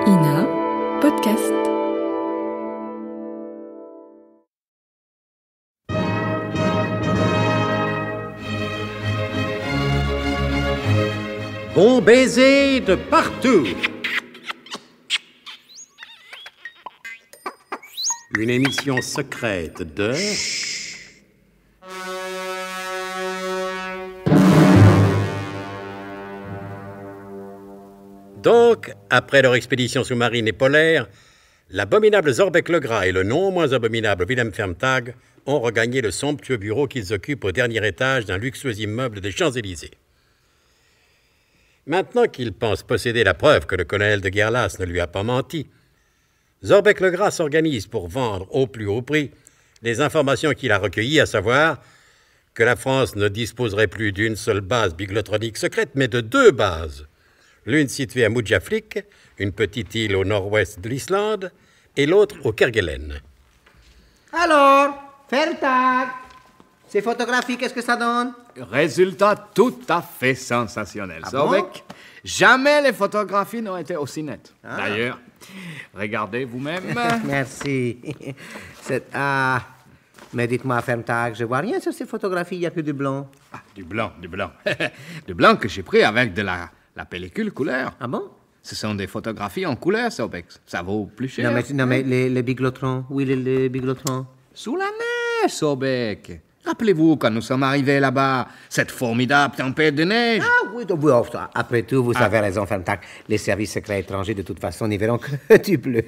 INA Podcast. Bon baiser de partout. Une émission secrète de... Donc, après leur expédition sous-marine et polaire, l'abominable Zorbeck le Gras et le non moins abominable Wilhelm Ferntag ont regagné le somptueux bureau qu'ils occupent au dernier étage d'un luxueux immeuble des Champs-Élysées. Maintenant qu'il pense posséder la preuve que le colonel de Guerlas ne lui a pas menti, Zorbeck le Gras s'organise pour vendre au plus haut prix les informations qu'il a recueillies, à savoir que la France ne disposerait plus d'une seule base biglotronique secrète, mais de 2 bases. L'une située à Mudjaflik, une petite île au nord-ouest de l'Islande, et l'autre au Kerguelen. Alors, Ferntag, ces photographies, qu'est-ce que ça donne? Résultat tout à fait sensationnel, Ah Zorbeck. bon? Jamais les photographies n'ont été aussi nettes. Ah. D'ailleurs, regardez vous-même. Merci. Mais dites-moi, Ferntag, je vois rien sur ces photographies, il n'y a que du blanc. Ah, du blanc. Du blanc que j'ai pris avec de la pellicule couleur. Ah bon? Ce sont des photographies en couleur, Zorbeck. Ça vaut plus cher. Non, mais les biglotrons, où est les biglotrons? Sous la neige, Zorbeck. Rappelez-vous quand nous sommes arrivés là-bas, cette formidable tempête de neige. Ah oui, après tout, vous avez raison, Ferntag. Les services secrets étrangers, de toute façon, n'y verront que du bleu.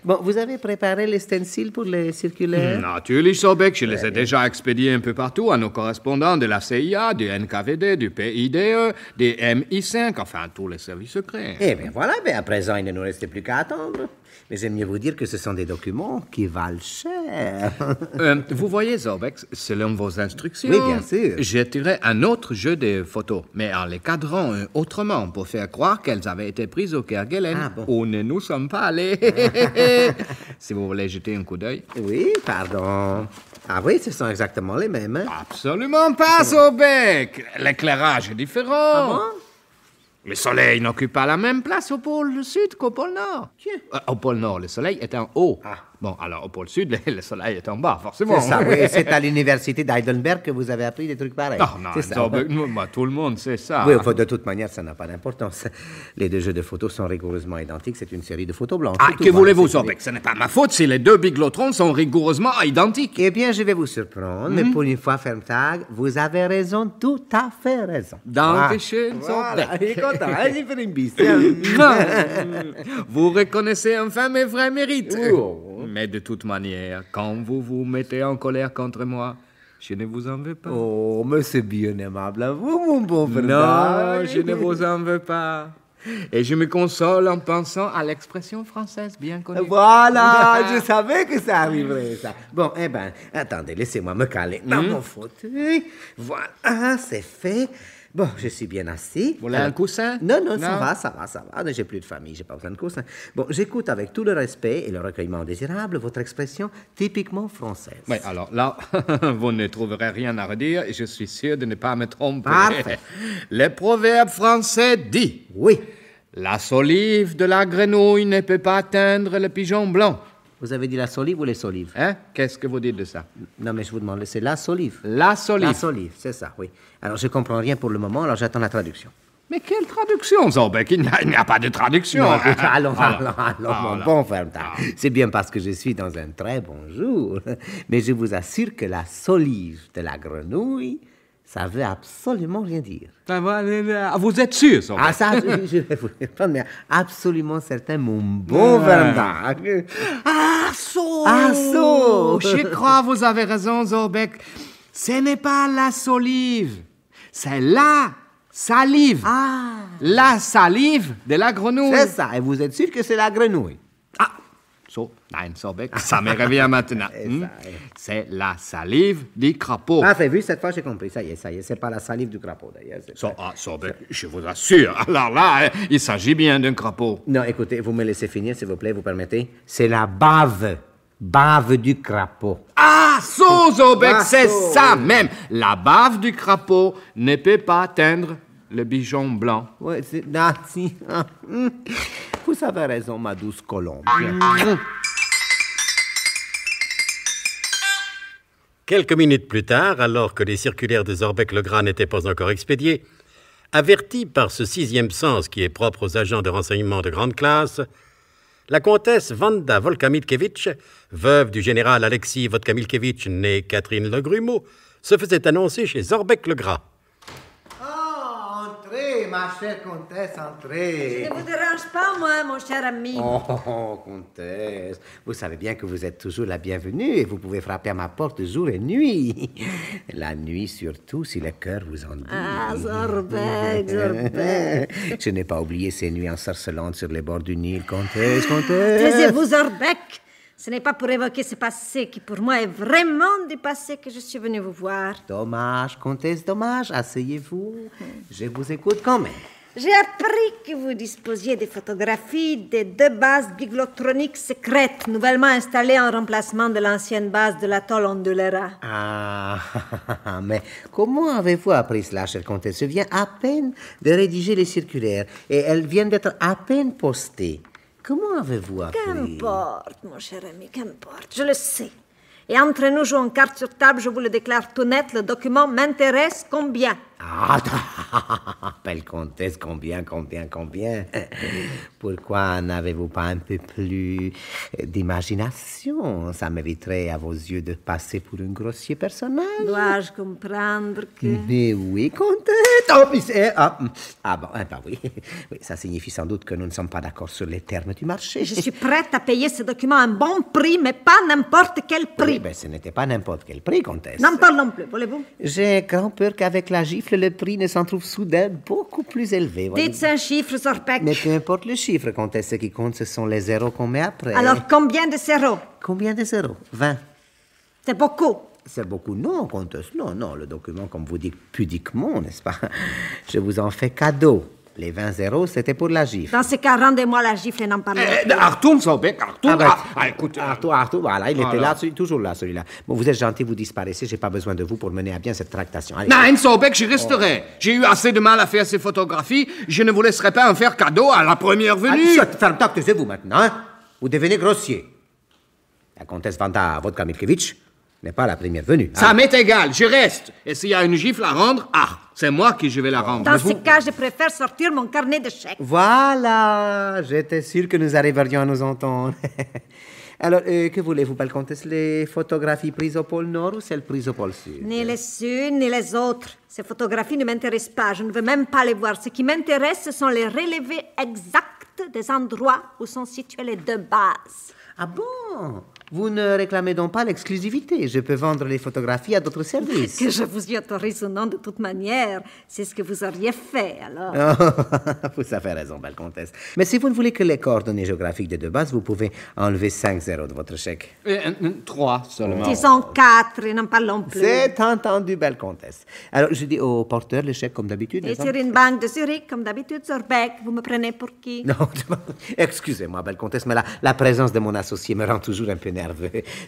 Bon, vous avez préparé les stencils pour les circulaires? Natürlich, Zorbeck. Je les ai déjà expédiés un peu partout à nos correspondants de la CIA, du NKVD, du PIDE, des MI5, enfin, tous les services secrets. Eh bien voilà, à présent, il ne nous reste plus qu'à attendre. Mais j'aime mieux vous dire que ce sont des documents qui valent cher. Vous voyez, Zorbeck, selon vos instructions... Oui, bien sûr. J'ai tiré un autre jeu de photos, mais en les cadrant autrement, pour faire croire qu'elles avaient été prises au Kerguelen, Ah, bon. où ne nous sommes pas allés. Si vous voulez jeter un coup d'œil. Oui, pardon. Ah oui, ce sont exactement les mêmes. Hein? Absolument pas, Zorbeck. L'éclairage est différent. Ah bon? Le soleil n'occupe pas la même place au pôle sud qu'au pôle nord. Tiens. Au pôle nord, le soleil est en haut. Ah. Bon, alors au pôle sud, le soleil est en bas, forcément. C'est ça, oui. C'est à l'université d'Heidelberg que vous avez appris des trucs pareils. Non, C'est ça. Zorbeck, tout le monde sait ça. Oui, enfin, de toute manière, ça n'a pas d'importance. Les 2 jeux de photos sont rigoureusement identiques. C'est une série de photos blanches. Ah, C'est tout, que voilà, voulez-vous, c'est Zorbeck? Ce n'est pas ma faute si les 2 biglotrons sont rigoureusement identiques. Eh bien, je vais vous surprendre, mais pour une fois, Ferntag, vous avez raison, tout à fait raison. Dankeschön, Voilà, Zorbeck. il est content. Allez faire une bise. Vous reconnaissez enfin mes vrais mérites. Oh. Mais de toute manière, quand vous vous mettez en colère contre moi, je ne vous en veux pas. Oh, mais c'est bien aimable à vous, mon bon Non, Ferntag. je ne vous en veux pas. Et je me console en pensant à l'expression française bien connue. Voilà, je savais que ça arriverait, ça. Bon, eh ben, attendez, laissez-moi me caler dans mon fauteuil. Voilà, c'est fait. Bon, je suis bien assis. Vous voulez un coussin? Non, ça va. J'ai plus de famille, j'ai pas besoin de coussin. Bon, j'écoute avec tout le respect et le recueillement désirable votre expression typiquement française. Oui, alors là, vous ne trouverez rien à redire et je suis sûr de ne pas me tromper. Parfait. Le proverbe français dit... Oui. La solive de la grenouille ne peut pas atteindre le pigeon blanc. Vous avez dit la solive ou les solives? Hein? Qu'est-ce que vous dites de ça? Non, mais je vous demande, c'est la solive. La solive. La solive, c'est ça, oui. Alors, je comprends rien pour le moment, alors j'attends la traduction. Mais quelle traduction, Zorbeck? Il n'y a pas de traduction. Non, écoute, allons, Alors, mon bon Ferntag. C'est bien parce que je suis dans un très bon jour. Mais je vous assure que la solive de la grenouille, ça veut absolument rien dire. Vous êtes sûr, Zorbeck? Ah, ça, je vais vous répondre, mais absolument certain, mon bon Ferntag. Ah, so! Je crois vous avez raison, Zorbeck. Ce n'est pas la solive, c'est la salive. Ah, La salive de la grenouille. c'est ça, et vous êtes sûr que c'est la grenouille? Ah, nein, Zorbeck, ça me revient maintenant. C'est la salive du crapaud. Ah, vu, cette fois j'ai compris, ça y est, c'est pas la salive du crapaud d'ailleurs. Zorbeck, je vous assure. Alors là, il s'agit bien d'un crapaud. Non, écoutez, vous me laissez finir, s'il vous plaît, vous permettez? C'est la bave du crapaud. Ah, Zorbeck, Ah, c'est so. ça même. La bave du crapaud ne peut pas atteindre le pigeon blanc. Ouais, c'est... Ah, si. Ah, vous avez raison, ma douce colombe. Quelques minutes plus tard, alors que les circulaires de Zorbeck-Legras n'étaient pas encore expédiées, avertie par ce sixième sens qui est propre aux agents de renseignement de grande classe, la comtesse Wanda Volkamilkevitch, veuve du général Alexis Vodkamilkevitch, née Catherine Legrumeau, se faisait annoncer chez Zorbeck-Legras. Entrez, ma chère comtesse, entrez. Je ne vous dérange pas, moi, mon cher ami. Oh, comtesse, vous savez bien que vous êtes toujours la bienvenue et vous pouvez frapper à ma porte jour et nuit. La nuit surtout, si le cœur vous en dit. Ah, Zorbeck. Je n'ai pas oublié ces nuits ensorcelantes sur les bords du Nil, comtesse. Taisez-vous, Zorbeck. Ce n'est pas pour évoquer ce passé qui, pour moi, est vraiment du passé que je suis venue vous voir. Dommage, comtesse, dommage. Asseyez-vous. Je vous écoute quand même. J'ai appris que vous disposiez des photographies des 2 bases biglothroniques secrètes nouvellement installées en remplacement de l'ancienne base de l'atoll Ondulera. Ah, mais comment avez-vous appris cela, chère comtesse? Je viens à peine de rédiger les circulaires et elles viennent d'être à peine postées. Comment avez-vous appris? Qu'importe, mon cher ami, qu'importe. Je le sais. Et entre nous, jouons carte sur table, je vous le déclare tout net, le document m'intéresse combien? Ah, belle comtesse, combien? Pourquoi n'avez-vous pas un peu plus d'imagination? Ça mériterait à vos yeux de passer pour un grossier personnage. Dois-je comprendre que... Mais oui, comtesse. Oh, oui. Oui, ça signifie sans doute que nous ne sommes pas d'accord sur les termes du marché. Je suis prête à payer ce document un bon prix, mais pas n'importe quel prix. Oui, ben, ce n'était pas n'importe quel prix, comtesse. N'en parlons plus, voulez-vous? J'ai grand peur qu'avec la gifle, le prix ne s'en trouve soudain beaucoup plus élevé. Dites un chiffre, Zorbeck. Mais peu importe le chiffre, comtesse, ce qui compte, ce sont les zéros qu'on met après. Alors, combien de zéros? Combien de zéros? 20. C'est beaucoup. C'est beaucoup. Non, comtesse, non. Le document, comme vous dites pudiquement, n'est-ce pas? Je vous en fais cadeau. Les 20 zéros, c'était pour la gifle. Dans ce cas, rendez-moi la gifle et n'en parlons plus. Artour, Zorbeck, Artour. Écoute, Arthur, voilà, il était là, toujours là, celui-là. Bon, vous êtes gentil, vous disparaissez, j'ai pas besoin de vous pour mener à bien cette tractation. Allez. Non, Zorbeck, j'y resterai. J'ai eu assez de mal à faire ces photographies. Je ne vous laisserai pas en faire cadeau à la première venue. Ferme ta, taisez-vous maintenant, hein? Vous devenez grossier. La comtesse Wanda Vodkamilkevitch n'est pas la première venue. Ça m'est égal, je reste. Et s'il y a une gifle à rendre, c'est moi qui je vais la rendre. Dans ce cas, je préfère sortir mon carnet de chèques. Voilà, j'étais sûr que nous arriverions à nous entendre. Alors, que voulez-vous, belle comtesse? Les photographies prises au pôle Nord ou celles prises au pôle Sud? Ni les unes, ni les autres. Ces photographies ne m'intéressent pas. Je ne veux même pas les voir. Ce qui m'intéresse, ce sont les relevés exacts des endroits où sont situées les 2 bases. Ah bon? Vous ne réclamez donc pas l'exclusivité. Je peux vendre les photographies à d'autres services. Que je vous y autorise ou non, de toute manière, c'est ce que vous auriez fait, alors. Vous avez raison, belle comtesse. Mais si vous ne voulez que les coordonnées géographiques des 2 bases, vous pouvez enlever 5 zéros de votre chèque. 3 seulement. Disons 4 et n'en parlons plus. C'est entendu, belle comtesse. Alors, je dis au porteur le chèque comme d'habitude. Et sur une banque de Zurich, comme d'habitude, Zorbeck, vous me prenez pour qui? Non, excusez-moi, belle comtesse, mais la présence de mon associé me rend toujours un peu nerveux.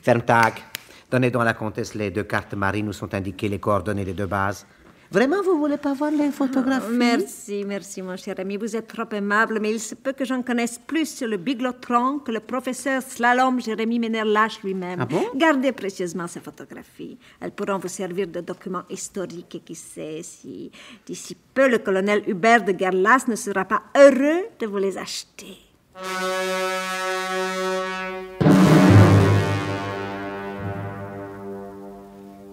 Ferme tac. Donnez donc à la comtesse les 2 cartes marines où sont indiquées les coordonnées des 2 bases. Vraiment, vous voulez pas voir les photographies? Merci, mon cher ami. Vous êtes trop aimable, mais il se peut que j'en connaisse plus sur le biglotron que le professeur Slalom Jérémy Ménère-Lâche lui-même. Ah bon? Gardez précieusement ces photographies. Elles pourront vous servir de documents historiques et qui sait si d'ici peu le colonel Hubert de Gerlas ne sera pas heureux de vous les acheter.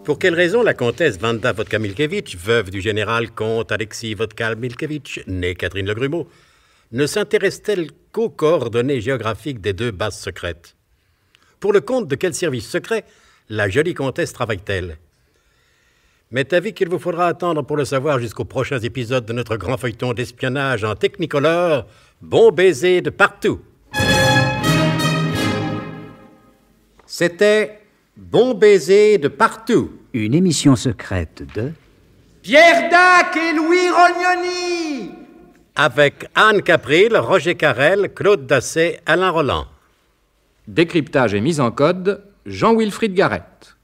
Pour quelle raison la comtesse Wanda Vodkamilkevitch, veuve du général comte Alexis Vodkamilkevitch, née Catherine Legrumeau, ne s'intéresse-t-elle qu'aux coordonnées géographiques des 2 bases secrètes? Pour le compte de quel service secret la jolie comtesse travaille-t-elle? M'est avis qu'il vous faudra attendre pour le savoir jusqu'aux prochains épisodes de notre grand feuilleton d'espionnage en technicolor, Bon baiser de partout. C'était Bon baiser de partout. Une émission secrète de... Pierre Dac et Louis Rognoni. Avec Anne Capril, Roger Carrel, Claude Dasset, Alain Roland. Décryptage et mise en code, Jean-Wilfried Garrett.